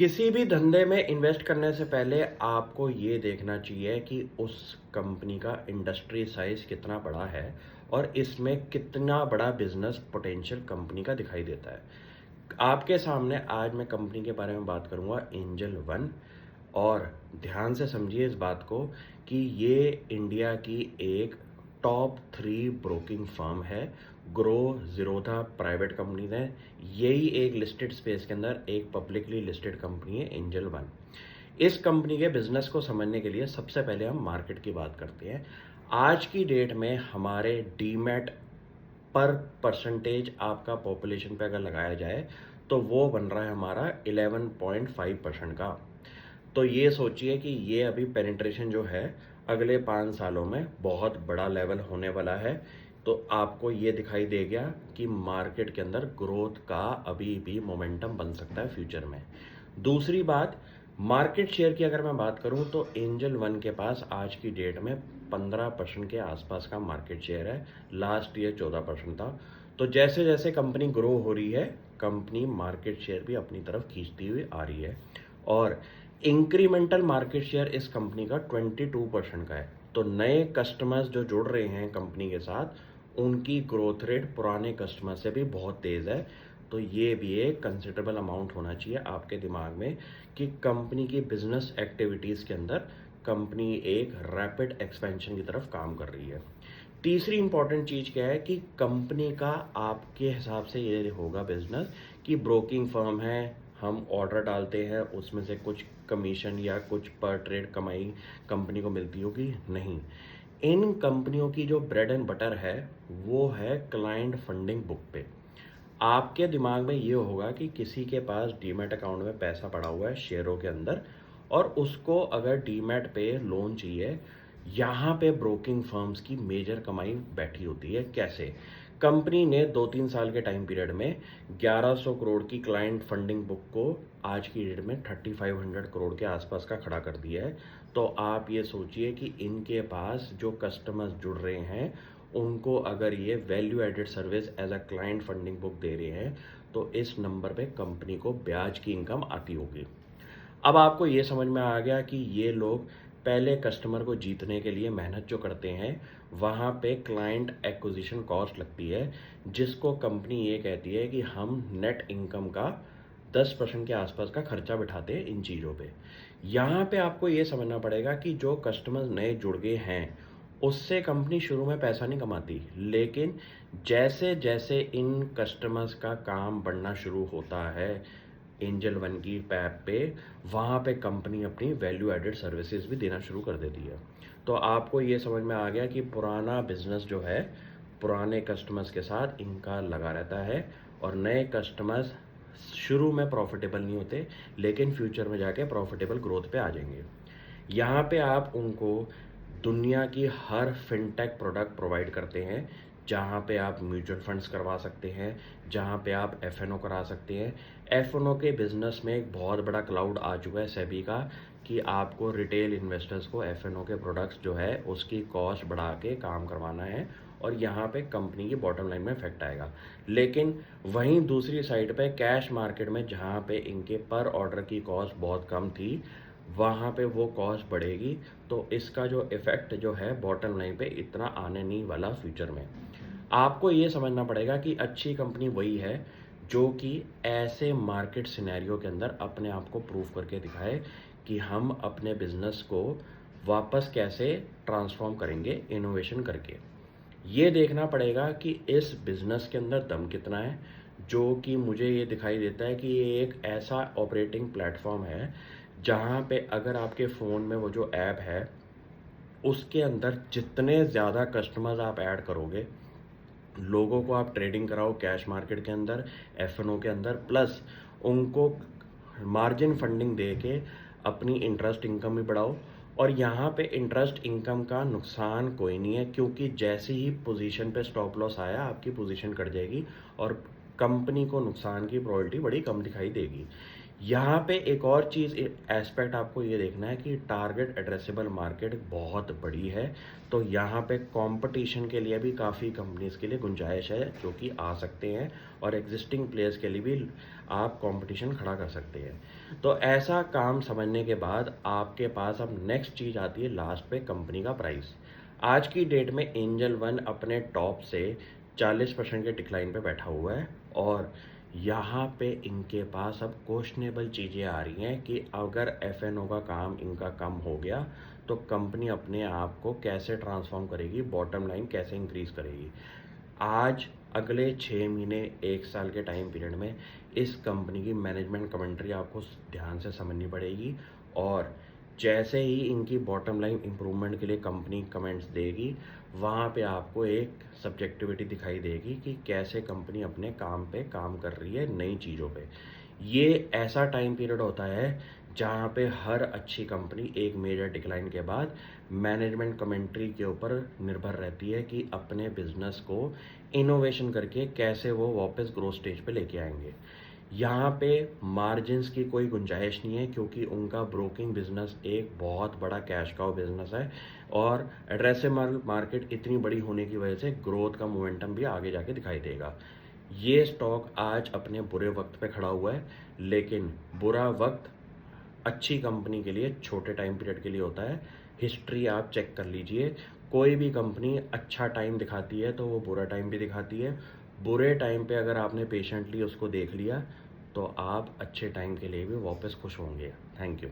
किसी भी धंधे में इन्वेस्ट करने से पहले आपको ये देखना चाहिए कि उस कंपनी का इंडस्ट्री साइज कितना बड़ा है और इसमें कितना बड़ा बिजनेस पोटेंशियल कंपनी का दिखाई देता है। आपके सामने आज मैं कंपनी के बारे में बात करूंगा एंजल वन। और ध्यान से समझिए इस बात को कि ये इंडिया की एक टॉप 3 ब्रोकिंग फर्म है। ग्रो जीरोधा प्राइवेट कंपनी है। यही एक लिस्टेड स्पेस के अंदर एक पब्लिकली लिस्टेड कंपनी है एंजल वन। इस कंपनी के बिजनेस को समझने के लिए सबसे पहले हम मार्केट की बात करते हैं। आज की डेट में हमारे डीमैट पर परसेंटेज आपका पॉपुलेशन पे अगर लगाया जाए तो वो बन रहा है हमारा 11.5% का। तो ये सोचिए कि ये अभी पेनिट्रेशन जो है अगले 5 सालों में बहुत बड़ा लेवल होने वाला है। तो आपको ये दिखाई दे गया कि मार्केट के अंदर ग्रोथ का अभी भी मोमेंटम बन सकता है फ्यूचर में। दूसरी बात, मार्केट शेयर की अगर मैं बात करूं तो एंजल वन के पास आज की डेट में 15% के आसपास का मार्केट शेयर है। लास्ट ईयर 14% था। तो जैसे जैसे कंपनी ग्रो हो रही है, कंपनी मार्केट शेयर भी अपनी तरफ खींचती हुई आ रही है। और इंक्रीमेंटल मार्केट शेयर इस कंपनी का 22% का है। तो नए कस्टमर्स जो जुड़ रहे हैं कंपनी के साथ, उनकी ग्रोथ रेट पुराने कस्टमर से भी बहुत तेज़ है। तो ये भी एक कंसिडरेबल अमाउंट होना चाहिए आपके दिमाग में कि कंपनी की बिजनेस एक्टिविटीज़ के अंदर कंपनी एक रैपिड एक्सपेंशन की तरफ काम कर रही है। तीसरी इंपॉर्टेंट चीज़ क्या है कि कंपनी का आपके हिसाब से ये होगा बिजनेस कि ब्रोकिंग फर्म है, हम ऑर्डर डालते हैं, उसमें से कुछ कमीशन या कुछ पर ट्रेड कमाई कंपनी को मिलती होगी। नहीं, इन कंपनियों की जो ब्रेड एंड बटर है वो है क्लाइंट फंडिंग बुक पे। आपके दिमाग में ये होगा कि किसी के पास डीमैट अकाउंट में पैसा पड़ा हुआ है शेयरों के अंदर, और उसको अगर डीमैट पे लोन चाहिए। यहाँ पे ब्रोकिंग फर्म्स की मेजर कमाई बैठी होती है। कैसे? कंपनी ने 2-3 साल के टाइम पीरियड में 1100 करोड़ की क्लाइंट फंडिंग बुक को आज की डेट में 3500 करोड़ के आसपास का खड़ा कर दिया है। तो आप ये सोचिए कि इनके पास जो कस्टमर्स जुड़ रहे हैं, उनको अगर ये value added service as a client funding book दे रहे हैं तो इस नंबर पे कंपनी को ब्याज की इनकम आती होगी। अब आपको ये समझ में आ गया कि ये लोग पहले कस्टमर को जीतने के लिए मेहनत जो करते हैं, वहाँ पे क्लाइंट एक्विजिशन कॉस्ट लगती है, जिसको कंपनी ये कहती है कि हम नेट इनकम का 10% के आसपास का खर्चा बिठाते हैं इन चीज़ों पे। यहाँ पे आपको ये समझना पड़ेगा कि जो कस्टमर्स नए जुड़ गए हैं, उससे कंपनी शुरू में पैसा नहीं कमाती, लेकिन जैसे जैसे इन कस्टमर्स का काम बढ़ना शुरू होता है एंजल वन की पैप पे, वहाँ पे कंपनी अपनी वैल्यू एडेड सर्विसेज भी देना शुरू कर देती है। तो आपको ये समझ में आ गया कि पुराना बिजनेस जो है पुराने कस्टमर्स के साथ इनका लगा रहता है, और नए कस्टमर्स शुरू में प्रॉफिटेबल नहीं होते, लेकिन फ्यूचर में जाके प्रॉफिटेबल ग्रोथ पे आ जाएंगे। यहाँ पे आप उनको दुनिया की हर फिनटेक प्रोडक्ट प्रोवाइड करते हैं, जहाँ पे आप म्यूचुअल फंड्स करवा सकते हैं, जहाँ पे आप एफएनओ करा सकते हैं। एफएनओ के बिजनेस में एक बहुत बड़ा क्लाउड आ चुका है सेबी का कि आपको रिटेल इन्वेस्टर्स को एफएनओ के प्रोडक्ट्स जो है उसकी कॉस्ट बढ़ा के काम करवाना है, और यहाँ पे कंपनी की बॉटम लाइन में इफेक्ट आएगा। लेकिन वहीं दूसरी साइड पे कैश मार्केट में जहाँ पे इनके पर ऑर्डर की कॉस्ट बहुत कम थी, वहाँ पे वो कॉस्ट बढ़ेगी। तो इसका जो इफेक्ट जो है बॉटम लाइन पे इतना आने नहीं वाला फ्यूचर में। आपको ये समझना पड़ेगा कि अच्छी कंपनी वही है जो कि ऐसे मार्केट सिनेरियो के अंदर अपने आप को प्रूव करके दिखाए कि हम अपने बिजनेस को वापस कैसे ट्रांसफॉर्म करेंगे इनोवेशन करके। ये देखना पड़ेगा कि इस बिज़नेस के अंदर दम कितना है। जो कि मुझे ये दिखाई देता है कि ये एक ऐसा ऑपरेटिंग प्लेटफॉर्म है जहाँ पे अगर आपके फ़ोन में वो जो ऐप है, उसके अंदर जितने ज़्यादा कस्टमर्स आप ऐड करोगे, लोगों को आप ट्रेडिंग कराओ कैश मार्केट के अंदर, एफएनओ के अंदर, प्लस उनको मार्जिन फंडिंग दे के अपनी इंटरेस्ट इनकम भी बढ़ाओ। और यहाँ पे इंटरेस्ट इनकम का नुकसान कोई नहीं है, क्योंकि जैसे ही पोजीशन पे स्टॉप लॉस आया आपकी पोजीशन कट जाएगी और कंपनी को नुकसान की प्रोबेबिलिटी बड़ी कम दिखाई देगी। यहाँ पे एक और चीज़ एस्पेक्ट आपको ये देखना है कि टारगेट एड्रेसेबल मार्केट बहुत बड़ी है, तो यहाँ पे कंपटीशन के लिए भी काफ़ी कंपनीज़ के लिए गुंजाइश है जो कि आ सकते हैं, और एग्जिस्टिंग प्लेयर्स के लिए भी आप कंपटीशन खड़ा कर सकते हैं। तो ऐसा काम समझने के बाद आपके पास अब नेक्स्ट चीज़ आती है लास्ट पे, कंपनी का प्राइस। आज की डेट में एंजल वन अपने टॉप से 40% के डिक्लाइन पे बैठा हुआ है, और यहाँ पे इनके पास अब क्वेश्चनेबल चीज़ें आ रही हैं कि अगर एफ.एन.ओ का काम इनका कम हो गया तो कंपनी अपने आप को कैसे ट्रांसफॉर्म करेगी, बॉटम लाइन कैसे इंक्रीज करेगी। आज अगले 6 महीने 1 साल के टाइम पीरियड में इस कंपनी की मैनेजमेंट कमेंट्री आपको ध्यान से समझनी पड़ेगी, और जैसे ही इनकी बॉटम लाइन इम्प्रूवमेंट के लिए कंपनी कमेंट्स देगी, वहाँ पे आपको एक सब्जेक्टिविटी दिखाई देगी कि कैसे कंपनी अपने काम पे काम कर रही है नई चीज़ों पे। ये ऐसा टाइम पीरियड होता है जहाँ पे हर अच्छी कंपनी एक मेजर डिक्लाइन के बाद मैनेजमेंट कमेंट्री के ऊपर निर्भर रहती है कि अपने बिजनेस को इनोवेशन करके कैसे वो वापस ग्रोथ स्टेज पे लेके आएंगे। यहाँ पे मार्जिन्स की कोई गुंजाइश नहीं है, क्योंकि उनका ब्रोकिंग बिजनेस एक बहुत बड़ा कैश काउ बिजनेस है, और एड्रेसेबल मार्केट इतनी बड़ी होने की वजह से ग्रोथ का मोमेंटम भी आगे जाके दिखाई देगा। ये स्टॉक आज अपने बुरे वक्त पे खड़ा हुआ है, लेकिन बुरा वक्त अच्छी कंपनी के लिए छोटे टाइम पीरियड के लिए होता है। हिस्ट्री आप चेक कर लीजिए, कोई भी कंपनी अच्छा टाइम दिखाती है तो वो बुरा टाइम भी दिखाती है। बुरे टाइम पे अगर आपने पेशेंटली उसको देख लिया तो आप अच्छे टाइम के लिए भी वापस खुश होंगे। Thank you.